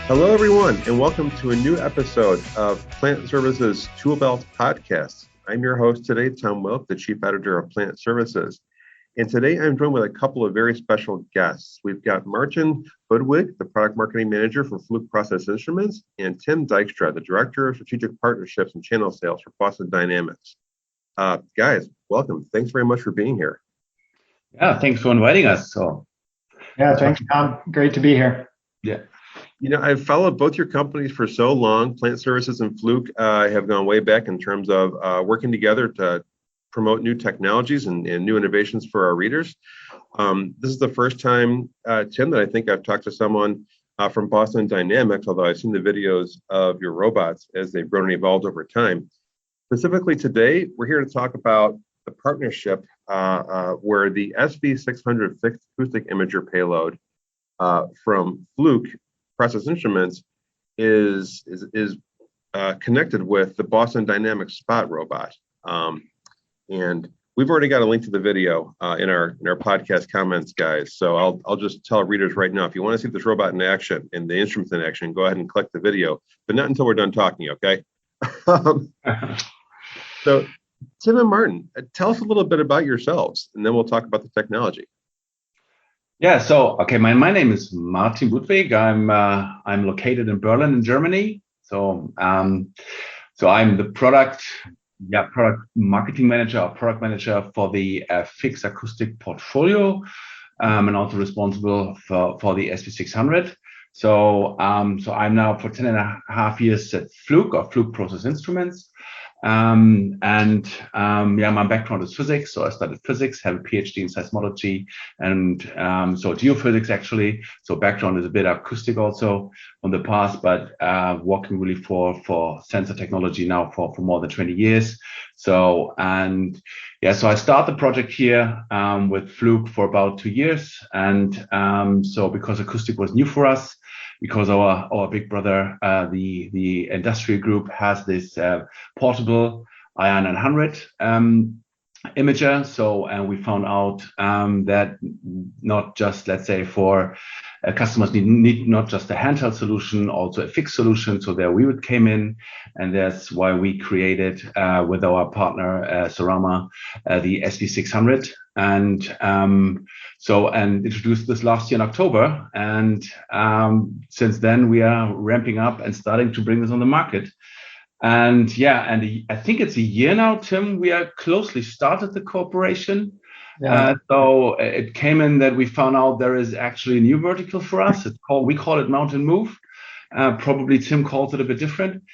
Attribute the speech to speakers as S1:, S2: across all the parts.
S1: Hello, everyone, and welcome to a new episode of Plant Services Tool Belt Podcast. I'm your host today, Tom Wilk, the Chief Editor of Plant Services. And today I'm joined with a couple of very special guests. We've got Martin Budweg, the Product Marketing Manager for Fluke Process Instruments, and Tim Dykstra, the Director of Strategic Partnerships and Channel Sales for Boston Dynamics. Guys, welcome. Thanks very much for being here.
S2: Yeah, thanks for inviting us.
S3: Thanks, Tom. Great to be here.
S2: Yeah.
S1: You know, I've followed both your companies for so long. Plant Services and Fluke have gone way back in terms of working together to promote new technologies and new innovations for our readers. This is the first time, Tim, that I think I've talked to someone from Boston Dynamics, although I've seen the videos of your robots as they've grown and evolved over time. Specifically today, we're here to talk about the partnership where the SV600 Fixed Acoustic Imager payload from Fluke Process Instruments is connected with the Boston Dynamics Spot robot, and we've already got a link to the video in our podcast comments, guys. So I'll just tell readers right now, if you want to see this robot in action and the instruments in action, go ahead and click the video, but not until we're done talking, okay? So Tim and Martin, tell us a little bit about yourselves, and then we'll talk about the technology.
S2: Yeah. So, okay, my name is Martin Budweg. I'm located in Berlin, in Germany. So I'm the product marketing manager or product manager for the fixed acoustic portfolio, and also responsible for the SV600. So I'm now for 10 and a half years at Fluke or Fluke Process Instruments. My background is physics. So I studied physics, have a PhD in seismology and so geophysics actually. So background is a bit acoustic also from the past, but working really for sensor technology now for more than 20 years. So I started the project here with Fluke for about 2 years. And so because acoustic was new for us, because our big brother, the industrial group, has this portable IR 900 imager. So, and we found out that not just, let's say, for customers need not just a handheld solution, also a fixed solution. So there we came in, and that's why we created with our partner Sorama the SV600, and introduced this last year in October. And since then we are ramping up and starting to bring this on the market. And I think it's a year now, Tim, we are closely started the cooperation. Yeah. So it came in that we found out there is actually a new vertical for us. We call it Mount and Move. Probably Tim calls it a bit different.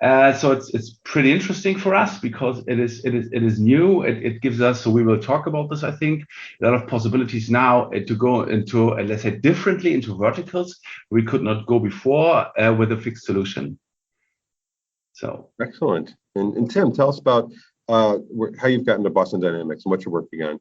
S2: So it's pretty interesting for us because it is new. It gives us, so we will talk about this, I think, a lot of possibilities now to go into, let's say, differently into verticals we could not go before with a fixed solution. So
S1: excellent. And Tim, tell us about how you've gotten to Boston Dynamics and what you're working on.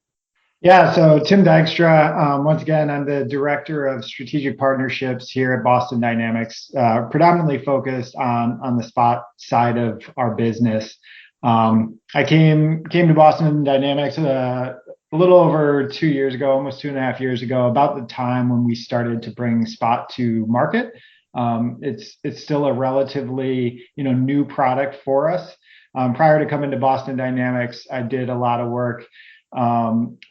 S3: Yeah, so Tim Dykstra, once again, I'm the Director of Strategic Partnerships here at Boston Dynamics, predominantly focused on the Spot side of our business. I came to Boston Dynamics a little over 2 years ago, almost 2.5 years ago, about the time when we started to bring Spot to market. It's still a relatively new product for us. Prior to coming to Boston Dynamics, I did a lot of work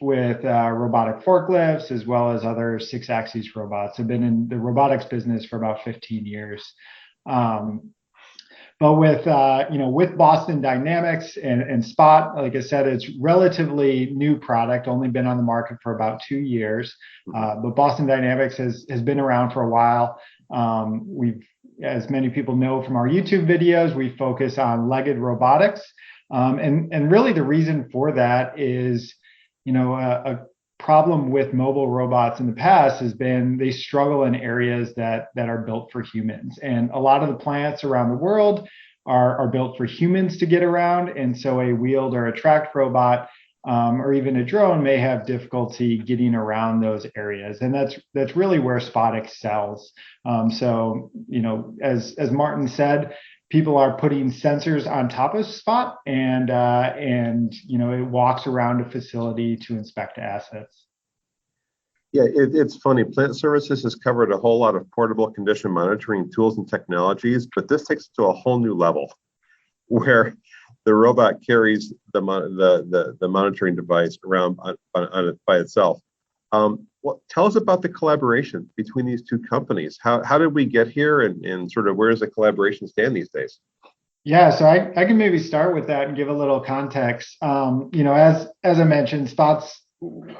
S3: with robotic forklifts as well as other 6-axis robots. I've been in the robotics business for about 15 years. But with Boston Dynamics and Spot, like I said, it's relatively new product, only been on the market for about 2 years. But Boston Dynamics has been around for a while. We've, as many people know from our YouTube videos, we focus on legged robotics. And really the reason for that is, a problem with mobile robots in the past has been they struggle in areas that are built for humans. And a lot of the plants around the world are built for humans to get around. And so a wheeled or a tracked robot or even a drone may have difficulty getting around those areas. And that's really where Spot excels. So, as Martin said, people are putting sensors on top of Spot, and it walks around a facility to inspect assets.
S1: Yeah, it's funny. Plant Services has covered a whole lot of portable condition monitoring tools and technologies, but this takes it to a whole new level where the robot carries the monitoring device around on it by itself. Tell us about the collaboration between these two companies. How did we get here, and sort of where does the collaboration stand these days?
S3: Yeah, so I can maybe start with that and give a little context. As I mentioned, Spot's,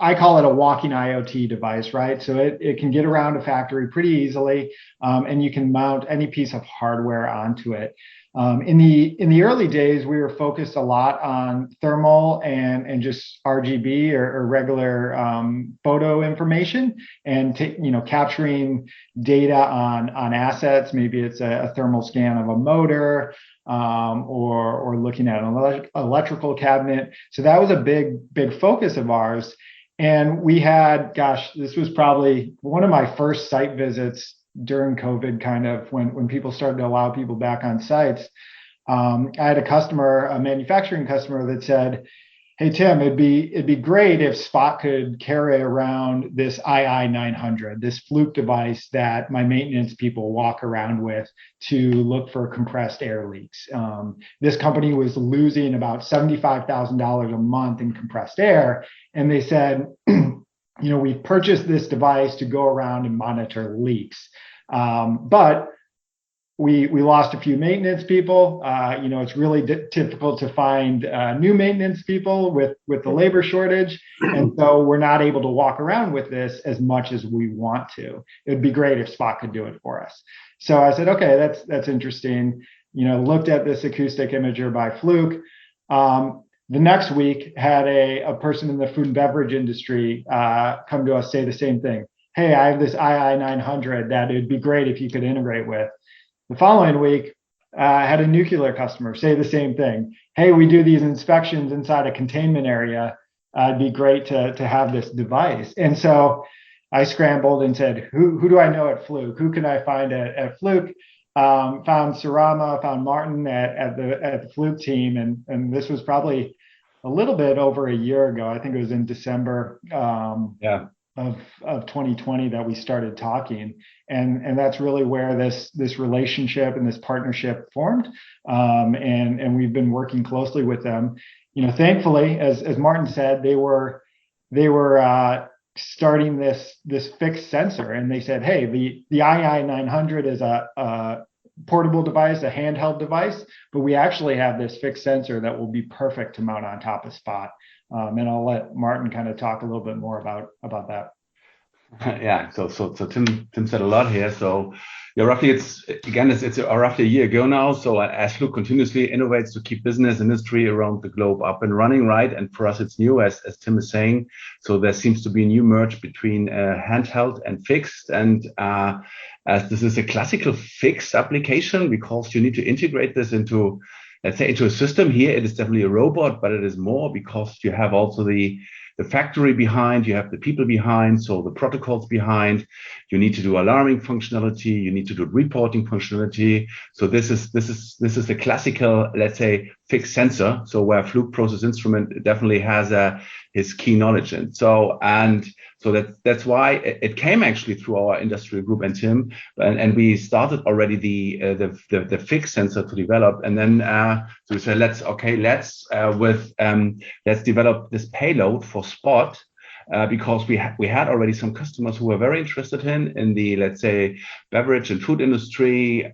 S3: I call it a walking IoT device, right? So it can get around a factory pretty easily, and you can mount any piece of hardware onto it. In the early days, we were focused a lot on thermal and just RGB or regular photo information, and capturing data on assets. Maybe it's a thermal scan of a motor, or looking at an electrical cabinet. So that was a big focus of ours. And we had, this was probably one of my first site visits during COVID, kind of when people started to allow people back on sites. I had a manufacturing customer that said, "Hey Tim, it'd be great if Spot could carry around this II-900, this Fluke device that my maintenance people walk around with to look for compressed air leaks." This company was losing about $75,000 a month in compressed air, and they said, we purchased this device to go around and monitor leaks, but we lost a few maintenance people. It's really difficult to find new maintenance people with the labor shortage, and so we're not able to walk around with this as much as we want to. It would be great if Spot could do it for us. So I said, okay, that's interesting. Looked at this acoustic imager by Fluke. The next week, had a person in the food and beverage industry come to us, say the same thing. "Hey, I have this II-900 that it'd be great if you could integrate with." The following week, had a nuclear customer say the same thing. "Hey, we do these inspections inside a containment area. It'd be great to have this device." And so I scrambled and said, who do I know at Fluke? Who can I find at Fluke? Found Sarama, found Martin at the Fluke team, and this was probably a little bit over a year ago. I think it was in December of 2020 that we started talking, and that's really where this relationship and this partnership formed. And we've been working closely with them. Thankfully, as Martin said, they were starting this fixed sensor, and they said, "Hey, the II-900 is a portable device, a handheld device, but we actually have this fixed sensor that will be perfect to mount on top of Spot." And I'll let Martin kind of talk a little bit more about that.
S2: Yeah, so Tim said a lot here. So roughly it's roughly a year ago now. So as Fluke continuously innovates to keep business industry around the globe up and running, right? And for us, it's new, as Tim is saying. So there seems to be a new merge between handheld and fixed. And as this is a classical fixed application, because you need to integrate this into, let's say, into a system. Here it is definitely a robot, but it is more because you have also the factory behind, you have the people behind, so the protocols behind. You need to do alarming functionality, you need to do reporting functionality. So this is a classical, let's say, fixed sensor. So where Fluke Process Instrument definitely has his key knowledge in. So that's why it came actually through our industrial group and Tim, and we started already the fixed sensor to develop, and then so we said let's develop this payload for Spot. Because we had already some customers who were very interested in the, let's say, beverage and food industry,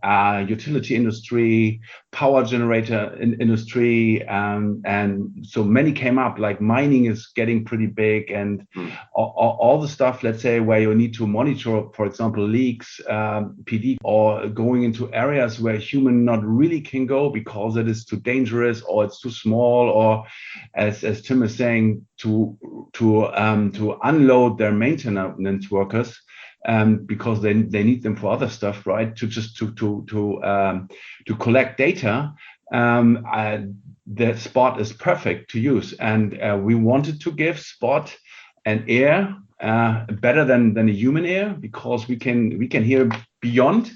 S2: utility industry, power generator industry, and so many came up. Like mining is getting pretty big, and all the stuff, let's say, where you need to monitor, for example, leaks, PD, or going into areas where human not really can go because it is too dangerous or it's too small, or as Tim is saying, to unload their maintenance workers, because they need them for other stuff, right? To collect data. The Spot is perfect to use, and we wanted to give Spot an ear better than a human ear, because we can hear beyond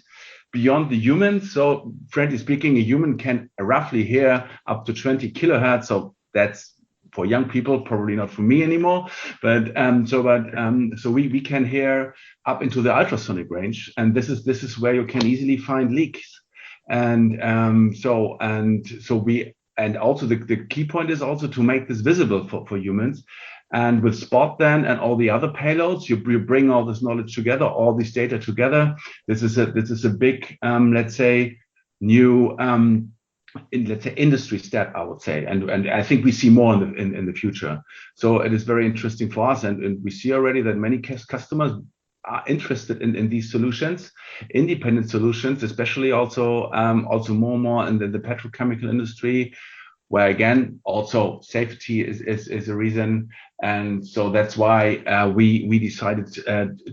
S2: the human. So frankly speaking, a human can roughly hear up to 20 kilohertz. So that's for young people, probably not for me anymore. But so we can hear up into the ultrasonic range, and this is where you can easily find leaks. And also the key point is also to make this visible for humans. And with Spot then and all the other payloads, you bring all this knowledge together, all this data together. This is a big, let's say, new industry step, I would say, and I think we see more in the future. So it is very interesting for us, and we see already that many customers are interested in these solutions, independent solutions, especially also more and more in the petrochemical industry, where again also safety is a reason. And so that's why we decided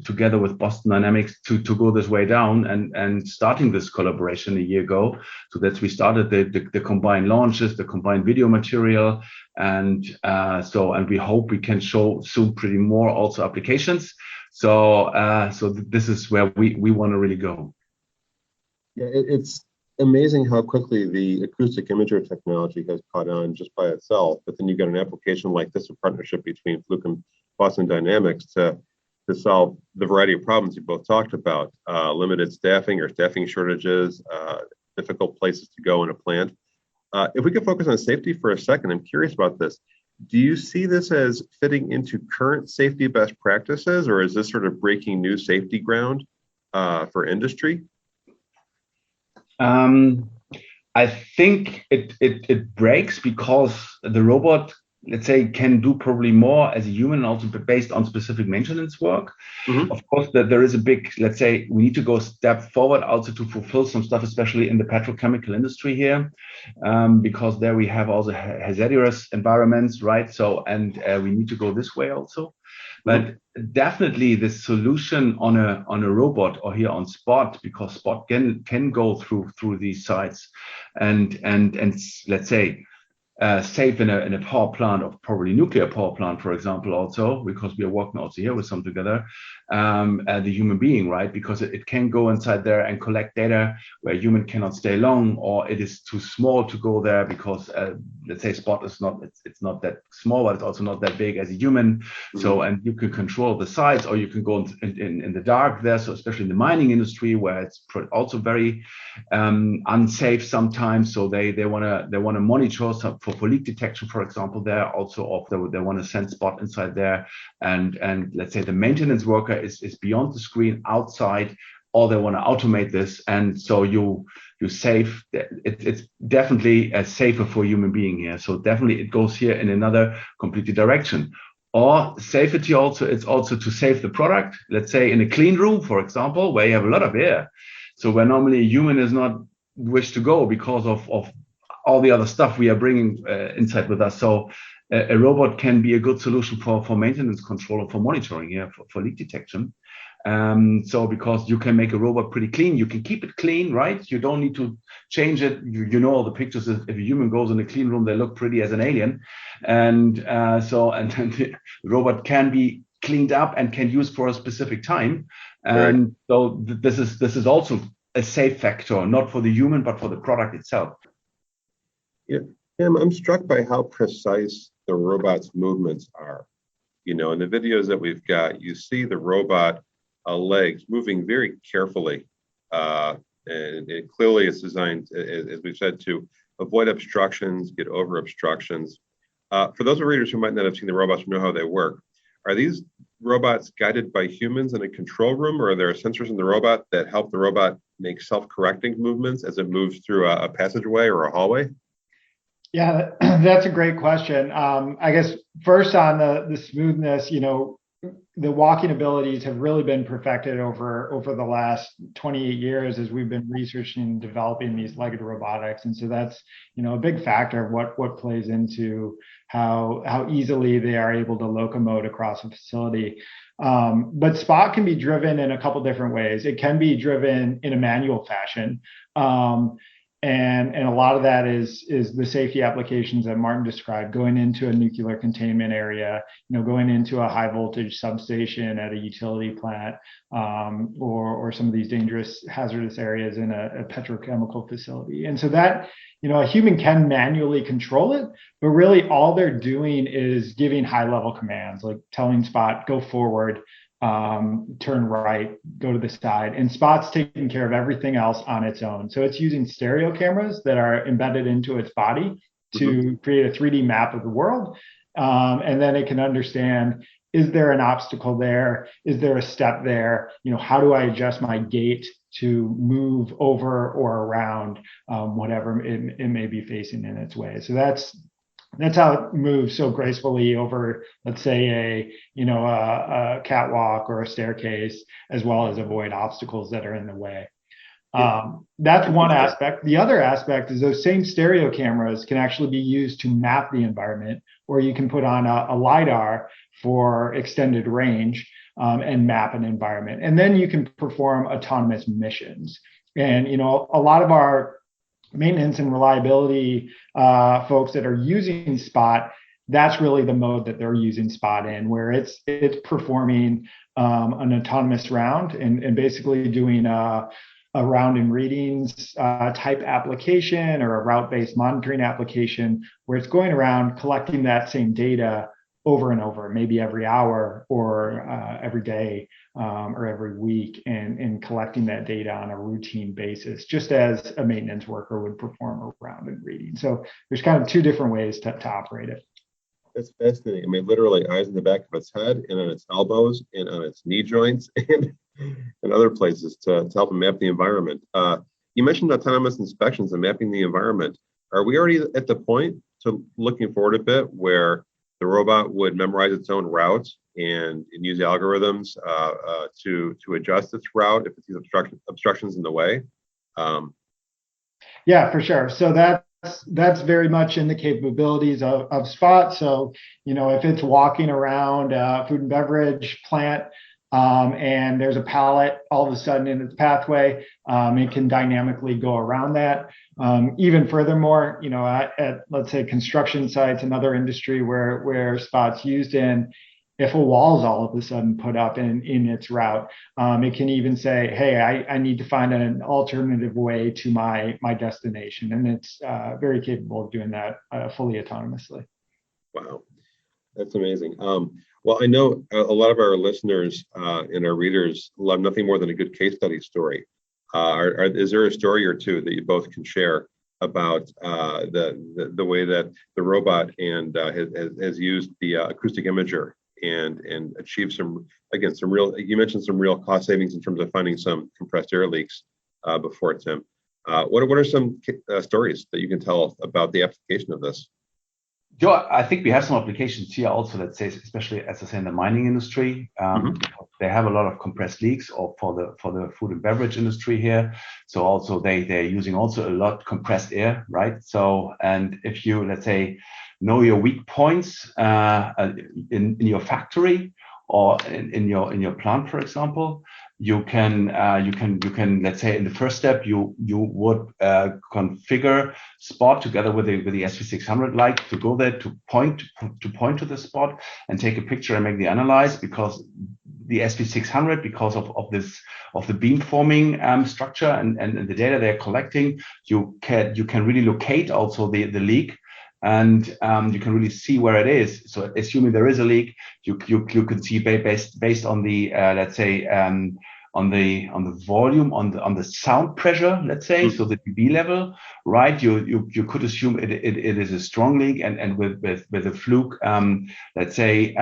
S2: together with Boston Dynamics to go this way down and starting this collaboration a year ago. So that we started the combined launches, the combined video material, and we hope we can show soon pretty more also applications. So this is where we want to really go.
S1: Yeah, it's amazing how quickly the acoustic imager technology has caught on just by itself. But then you get an application like this, a partnership between Fluke and Boston Dynamics to solve the variety of problems you both talked about, limited staffing or staffing shortages, difficult places to go in a plant. If we could focus on safety for a second, I'm curious about this. Do you see this as fitting into current safety best practices, or is this sort of breaking new safety ground for industry?
S2: I think it breaks because the robot, let's say, can do probably more as a human, also based on specific maintenance work. Mm-hmm. Of course, that there is a big, let's say, we need to go a step forward also to fulfill some stuff, especially in the petrochemical industry here, because there we have also hazardous environments, right? So, and we need to go this way also. But definitely the solution on a robot or here on Spot, because Spot can go through these sites and let's say safe in a power plant, or probably nuclear power plant, for example, also, because we are working also here with some together, the human being, right? Because it can go inside there and collect data where a human cannot stay long, or it is too small to go there because, let's say, Spot is not, it's not that small, but it's also not that big as a human. Mm-hmm. So, and you can control the size, or you can go in the dark there. So especially in the mining industry, where it's also very unsafe sometimes. So they want to monitor for leak detection, for example, there also, or they want to send Spot inside there, and let's say the maintenance worker is beyond the screen outside, or they want to automate this, and so you save. It's definitely safer for a human being here. So definitely it goes here in another completely direction. Or safety also, it's also to save the product. Let's say in a clean room, for example, where you have a lot of air, so where normally a human is not wish to go because of all the other stuff we are bringing inside with us. So a robot can be a good solution for maintenance control or for monitoring, yeah, for leak detection. So because you can make a robot pretty clean, you can keep it clean, right? You don't need to change it. You know all the pictures. If a human goes in a clean room, they look pretty as an alien. And then the robot can be cleaned up and can use for a specific time. And right. So this is also a safe factor, not for the human, but for the product itself.
S1: Yeah, I'm struck by how precise the robot's movements are. You know, in the videos that we've got, you see the robot legs moving very carefully. And it clearly is designed, as we've said, to avoid obstructions, get over obstructions. For those readers who might not have seen the robots or know how they work, are these robots guided by humans in a control room, or are there sensors in the robot that help the robot make self-correcting movements as it moves through a passageway or a hallway?
S3: Yeah, that's a great question. I guess first on the smoothness, you know, the walking abilities have really been perfected over the last 28 years as we've been researching and developing these legged robotics. And so that's, you know, a big factor of what plays into how easily they are able to locomote across a facility. But Spot can be driven in a couple different ways. It can be driven in a manual fashion. And a lot of that is the safety applications that Martin described, going into a nuclear containment area, going into a high voltage substation at a utility plant, or some of these dangerous hazardous areas in a petrochemical facility. And so that, a human can manually control it, but really all they're doing is giving high level commands, like telling Spot, go forward, turn right, go to the side, and Spot's taking care of everything else on its own. So it's using stereo cameras that are embedded into its body to create a 3D map of the world. And then it can understand, is there an obstacle there? Is there a step there? How do I adjust my gait to move over or around whatever it may be facing in its way? So that's how it moves so gracefully over, let's say, a catwalk or a staircase, as well as avoid obstacles that are in the way. That's one aspect. The other aspect is those same stereo cameras can actually be used to map the environment, or you can put on a LiDAR for extended range and map an environment. And then you can perform autonomous missions. And, a lot of our maintenance and reliability folks that are using Spot, that's really the mode that they're using Spot in, where it's performing an autonomous round and basically doing a round and readings type application, or a route-based monitoring application, where it's going around collecting that same data over and over, maybe every hour or every day or every week, and collecting that data on a routine basis, just as a maintenance worker would perform a round and reading. So there's kind of two different ways to operate it.
S1: That's fascinating. I mean, literally eyes in the back of its head and on its elbows and on its knee joints and other places to help them map the environment. You mentioned autonomous inspections and mapping the environment. Are we already at the point, to looking forward a bit, where the robot would memorize its own route and use algorithms to adjust its route if it sees obstructions in the way?
S3: Yeah, for sure. So that's very much in the capabilities of Spot. So, if it's walking around a food and beverage plant and there's a pallet all of a sudden in its pathway, it can dynamically go around that. Even furthermore, at let's say construction sites, another industry where Spot's used in, if a wall is all of a sudden put up in its route, it can even say, hey, I need to find an alternative way to my destination. And it's very capable of doing that fully autonomously.
S1: Wow, that's amazing. Well, I know a lot of our listeners and our readers love nothing more than a good case study story. Is there a story or two that you both can share about the way that the robot has used the acoustic imager and achieved some real, you mentioned some real cost savings in terms of finding some compressed air leaks before, Tim? What are some stories that you can tell about the application of this?
S2: Joe, I think we have some applications here also, let's say, especially as I say in the mining industry. They have a lot of compressed leaks, or for the food and beverage industry here. So also they're using also a lot compressed air, right? So, and if you, let's say, know your weak points in your factory or in your plant, for example, you can let's say in the first step you would configure Spot together with the SV600 light to go there to point to the spot and take a picture and make the analyze, because the SV600, because of the beam forming structure and the data they're collecting, you can really locate also the leak. And you can really see where it is. So assuming there is a leak, you can see based on the let's say on the volume, on the sound pressure, let's say, so the dB level, right? You could assume it is a strong leak, and with the Fluke let's say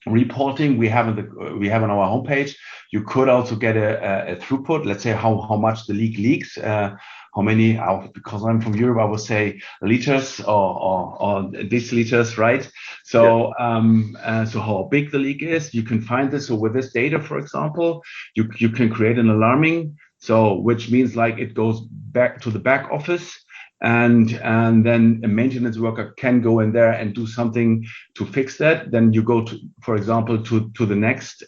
S2: reporting we have on our homepage, you could also get a throughput, let's say how much the leak leaks. How many, because I'm from Europe, I would say liters or deciliters, right? So, so how big the leak is, you can find this. So with this data, for example, you can create an alarming, so which means like it goes back to the back office, and then a maintenance worker can go in there and do something to fix that. Then you go to, for example, to the next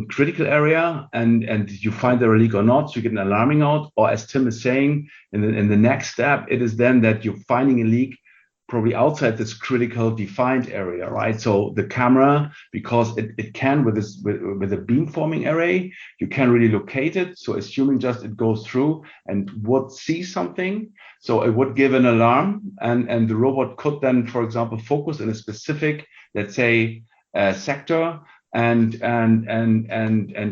S2: critical area and you find there a leak or not, so you get an alarming out. Or as Tim is saying, in the next step, it is then that you're finding a leak probably outside this critical defined area, right? So the camera, because it can with a beamforming array, you can really locate it. So assuming just it goes through and would see something, so it would give an alarm, and the robot could then, for example, focus in a specific, let's say, sector, and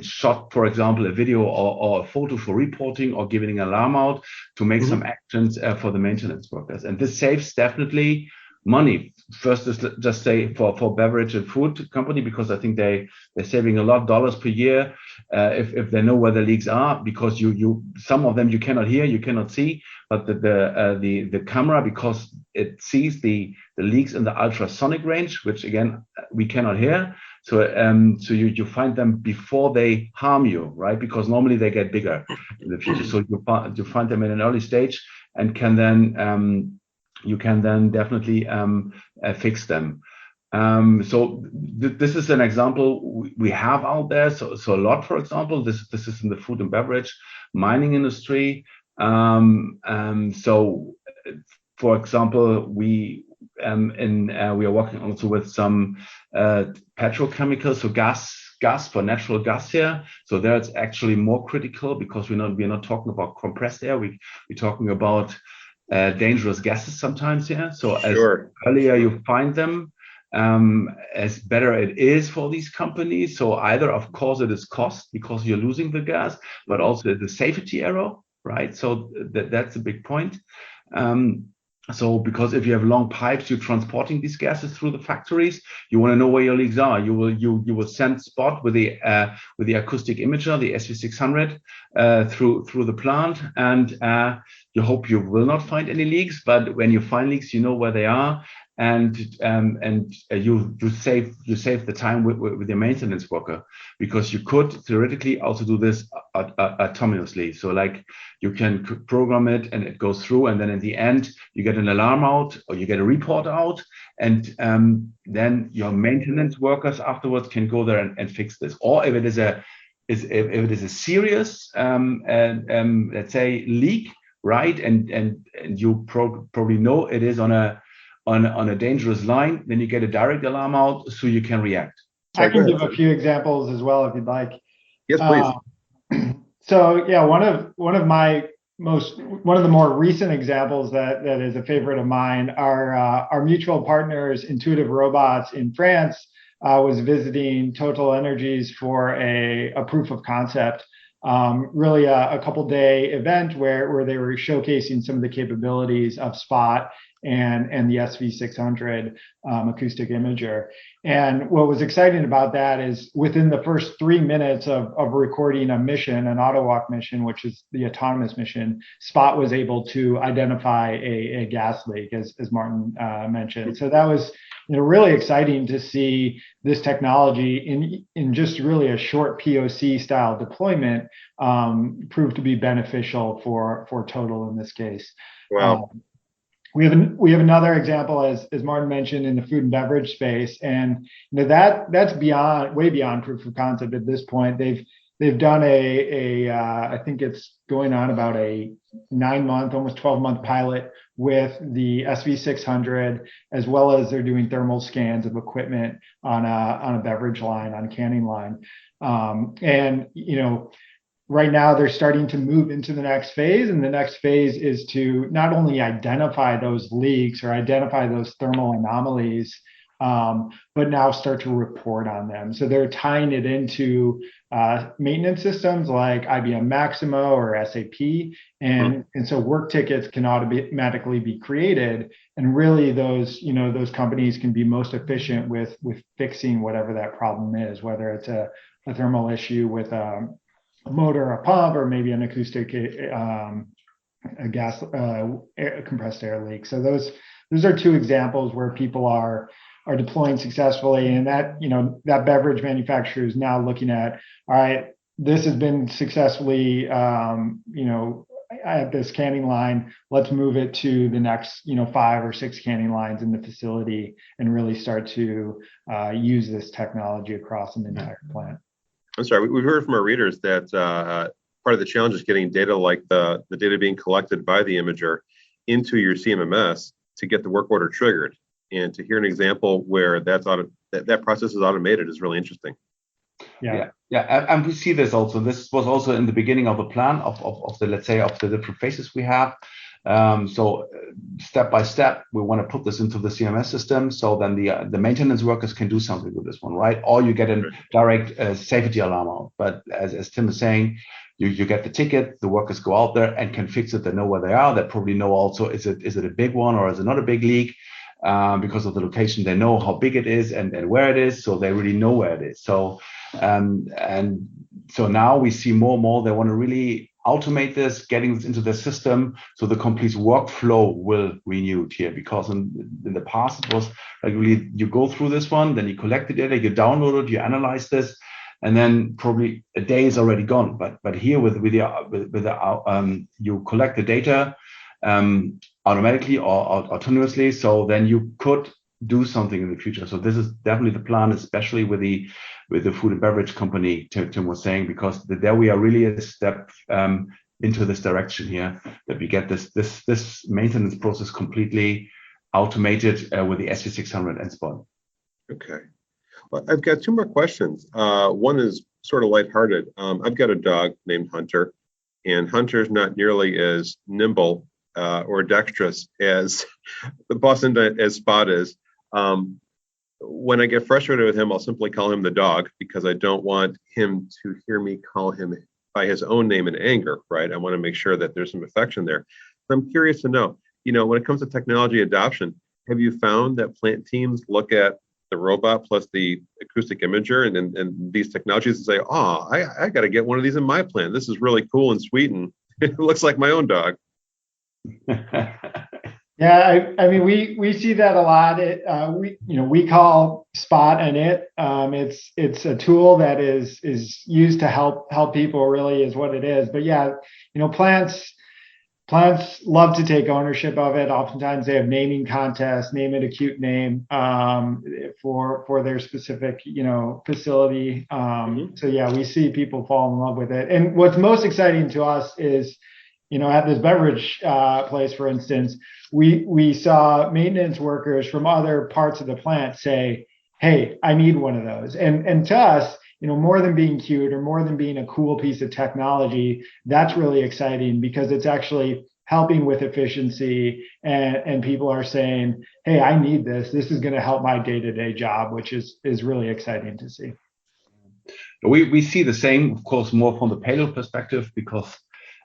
S2: shot, for example, a video or a photo for reporting or giving an alarm out to make some actions for the maintenance workers. And this saves definitely money. First, just say for beverage and food company, because I think they're saving a lot of dollars per year if they know where the leaks are, because some of them you cannot hear, you cannot see, but the camera, because it sees the leaks in the ultrasonic range, which again we cannot hear. So you find them before they harm you, right? Because normally they get bigger in the future. So you find them in an early stage and can then you can then definitely fix them. So this is an example we have out there. So a lot, for example, this is in the food and beverage mining industry. So for example, we are working also with some petrochemicals, so gas for natural gas here. So there it's actually more critical, because we're not talking about compressed air. We're talking about dangerous gases sometimes here. So as earlier you find them, as better it is for these companies. So either, of course, it is cost because you're losing the gas, but also the safety error, right? So that's a big point. So because if you have long pipes, you're transporting these gases through the factories, you want to know where your leaks are. You will send spot with the acoustic imager, the SV600, through the plant, and you hope you will not find any leaks. But when you find leaks, you know where they are, and you save the time with your maintenance worker, because you could theoretically also do this autonomously. So like you can program it and it goes through, and then in the end you get an alarm out or you get a report out, and then your maintenance workers afterwards can go there and fix this. Or if it is a serious let's say leak, right, and you probably know it is on a dangerous line, then you get a direct alarm out so you can react.
S3: I can give a few examples as well if you'd like.
S1: Yes, please.
S3: So yeah, one of the more recent examples that is a favorite of mine are our mutual partners, Intuitive Robots in France, was visiting Total Energies for a proof of concept. Really a couple day event where they were showcasing some of the capabilities of Spot and the SV600 acoustic imager. And what was exciting about that is within the first 3 minutes of recording a mission, an auto walk mission, which is the autonomous mission, Spot was able to identify a gas leak, as Martin mentioned. So that was really exciting to see this technology in just really a short POC style deployment prove to be beneficial for Total in this case.
S1: Wow.
S3: We have another example, as Martin mentioned, in the food and beverage space, and that's way beyond proof of concept at this point. They've done I think it's going on about a 9-month, almost 12-month pilot with the SV600, as well as they're doing thermal scans of equipment on a beverage line, on a canning line, and right now they're starting to move into the next phase, and the next phase is to not only identify those leaks or identify those thermal anomalies, but now start to report on them. So they're tying it into maintenance systems like IBM Maximo or SAP, and so work tickets can automatically be created, and really those companies can be most efficient with fixing whatever that problem is, whether it's a thermal issue with a motor, a pump, or maybe an acoustic a gas compressed air leak. So those are two examples where people are deploying successfully, and that that beverage manufacturer is now looking at, all right, this has been successfully at this canning line, let's move it to the next 5 or 6 canning lines in the facility and really start to use this technology across an entire plant.
S1: I'm sorry, we've heard from our readers that part of the challenge is getting data like the data being collected by the imager into your CMMS to get the work order triggered. And to hear an example where that process is automated is really interesting.
S2: Yeah, and we see this also. This was also in the beginning of the plan of the, let's say, of the different phases we have. So step by step, we want to put this into the CMS system. So then the maintenance workers can do something with this one, right? Or you get a direct safety alarm out. But as Tim is saying, you get the ticket, the workers go out there and can fix it. They know where they are. They probably know also, is it a big one or is it not a big leak? Because of the location, they know how big it is and where it is. So they really know where it is. So, and so now we see more and more, they want to really automate this, getting this into the system, so the complete workflow will renewed here. Because in the past it was like really you go through this one, then you collect the data, you download it, you analyze this, and then probably a day is already gone. But here with you collect the data automatically or autonomously, so then you could do something in the future. So this is definitely the plan, especially with the food and beverage company Tim was saying, because there we are really a step into this direction here, that we get this maintenance process completely automated with the SV600 and Spot.
S1: Okay. Well, I've got two more questions. One is sort of lighthearted. I've got a dog named Hunter, and Hunter's not nearly as nimble or dexterous as as Spot is. When I get frustrated with him, I'll simply call him the dog, because I don't want him to hear me call him by his own name in anger, right? I want to make sure that there's some affection there. So I'm curious to know, when it comes to technology adoption, have you found that plant teams look at the robot plus the acoustic imager and these technologies and say, oh, I got to get one of these in my plant. This is really cool and sweet, and it looks like my own dog.
S3: Yeah, I mean, we see that a lot. We call Spot an it. It's a tool that is used to help people, really, is what it is. But yeah, plants love to take ownership of it. Oftentimes they have naming contests, name it a cute name for their specific facility. So yeah, we see people fall in love with it. And what's most exciting to us is, at this beverage place, for instance, we saw maintenance workers from other parts of the plant say, hey, I need one of those. And to us, more than being cute or more than being a cool piece of technology, that's really exciting, because it's actually helping with efficiency, and people are saying, hey, I need this. This is going to help my day-to-day job, which is really exciting to see.
S2: We see the same, of course, more from the payload perspective, because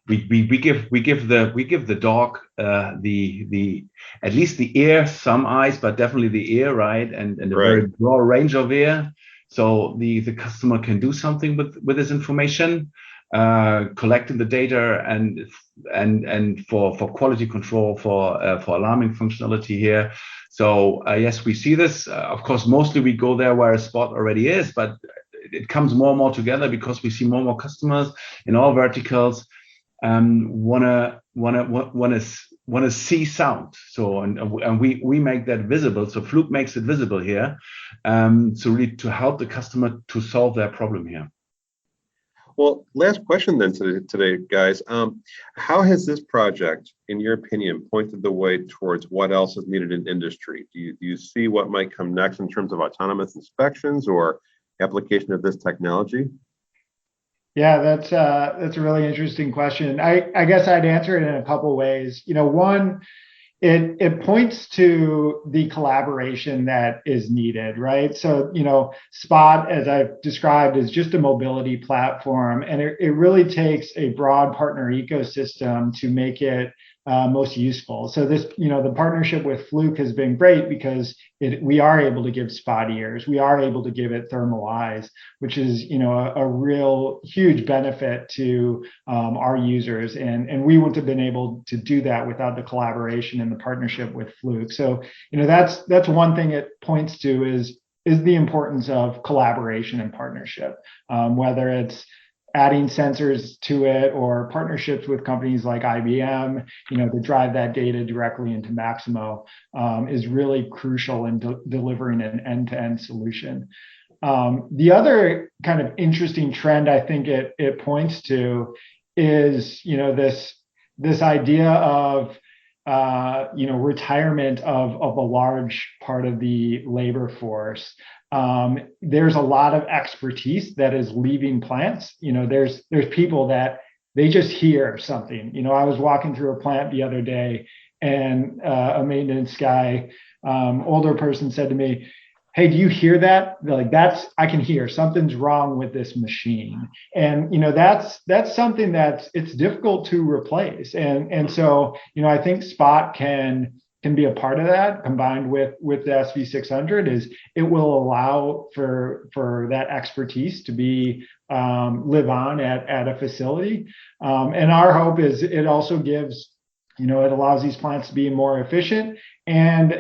S2: we give the dog the at least the ear, some eyes, but definitely the ear, right, and a very broad range of ear, so the customer can do something with this information, collecting the data and for quality control, for alarming functionality here. So yes, we see this. Of course, mostly we go there where a Spot already is, but it comes more and more together, because we see more and more customers in all verticals wanna see sound. So and we make that visible. So Fluke makes it visible here, so really to help the customer to solve their problem here.
S1: Well, last question then today, guys. How has this project, in your opinion, pointed the way towards what else is needed in industry? Do you see what might come next in terms of autonomous inspections or application of this technology?
S3: Yeah, that's a really interesting question. I guess I'd answer it in a couple ways. One, it points to the collaboration that is needed, right? So, Spot, as I've described, is just a mobility platform, and it really takes a broad partner ecosystem to make it most useful. So this, the partnership with Fluke has been great, because we are able to give Spot ears, we are able to give it thermal eyes, which is, a real huge benefit to our users. And we wouldn't have been able to do that without the collaboration and the partnership with Fluke. So, that's one thing it points to is the importance of collaboration and partnership, whether it's adding sensors to it or partnerships with companies like IBM, to drive that data directly into Maximo, is really crucial in delivering an end-to-end solution. The other kind of interesting trend I think it points to is, this idea of retirement of a large part of the labor force. There's a lot of expertise that is leaving plants. There's people that they just hear something. I was walking through a plant the other day, and a maintenance guy, older person, said to me, "Hey, do you hear that?" Like, I can hear something's wrong with this machine. And, that's something it's difficult to replace. And so, I think Spot can be a part of that, combined with the SV600, is it will allow for that expertise to be live on at a facility. And our hope is it also gives, it allows these plants to be more efficient, and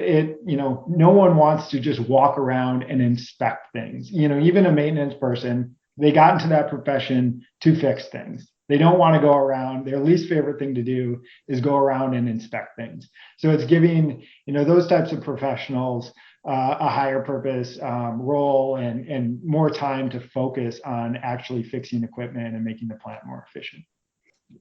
S3: no one wants to just walk around and inspect things. Even a maintenance person, they got into that profession to fix things. They don't want to go around. Their least favorite thing to do is go around and inspect things. So it's giving, those types of professionals a higher purpose role and more time to focus on actually fixing equipment and making the plant more efficient.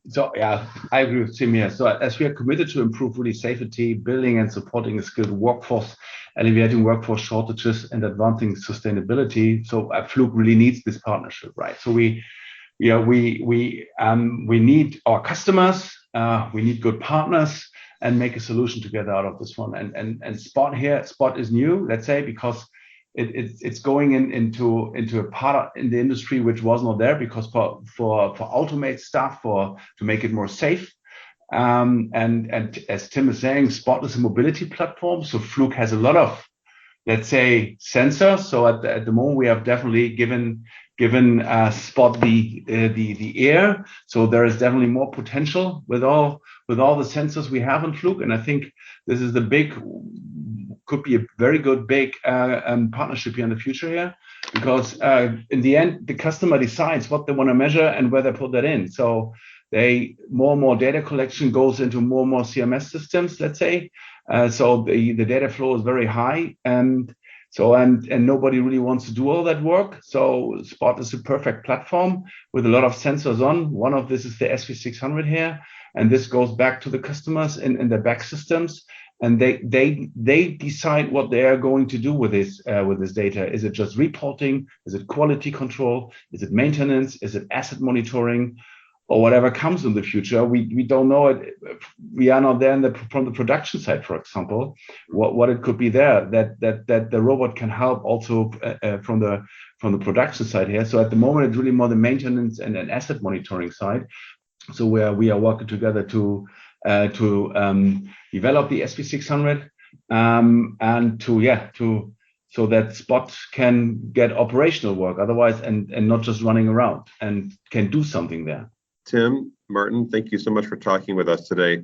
S2: So yeah, I agree with Tim here. So as we are committed to improve really safety, building and supporting a skilled workforce, alleviating workforce shortages, and advancing sustainability, so Fluke really needs this partnership, right? So we need our customers, we need good partners, and make a solution together out of this one. And Spot is new, let's say, because it's going into a part in the industry which was not there, because for automate stuff, to make it more safe. And as Tim is saying, Spot is a mobility platform. So Fluke has a lot of, let's say, sensors. So at the moment we have definitely given Spot the air. So there is definitely more potential with all the sensors we have in Fluke. And I think this is could be a very good big partnership here in the future here, because in the end the customer decides what they want to measure and where they put that in. So more and more data collection goes into more and more CMS systems, let's say. So the data flow is very high, and nobody really wants to do all that work. So Spot is a perfect platform with a lot of sensors on. One of this is the SV600 here, and this goes back to the customers in their back systems. And they decide what they are going to do with this data. Is it just reporting? Is it quality control? Is it maintenance? Is it asset monitoring? Or whatever comes in the future? We don't know it. We are not there from the production side, for example. What it could be there that the robot can help also from the production side here. So at the moment, it's really more the maintenance and asset monitoring side. So we are working together to develop the SV600 and so that Spot can get operational work otherwise, and not just running around, and can do something there.
S1: Tim, Martin, thank you so much for talking with us today.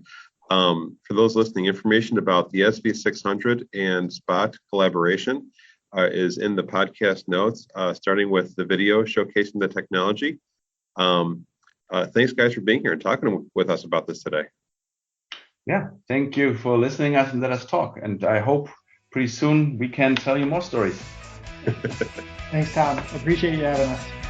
S1: For those listening, information about the SV600 and Spot collaboration is in the podcast notes, starting with the video showcasing the technology. Thanks, guys, for being here and talking with us about this today.
S2: Yeah, thank you for listening us and let us talk. And I hope pretty soon we can tell you more stories.
S3: Thanks, Tom. Appreciate you having us.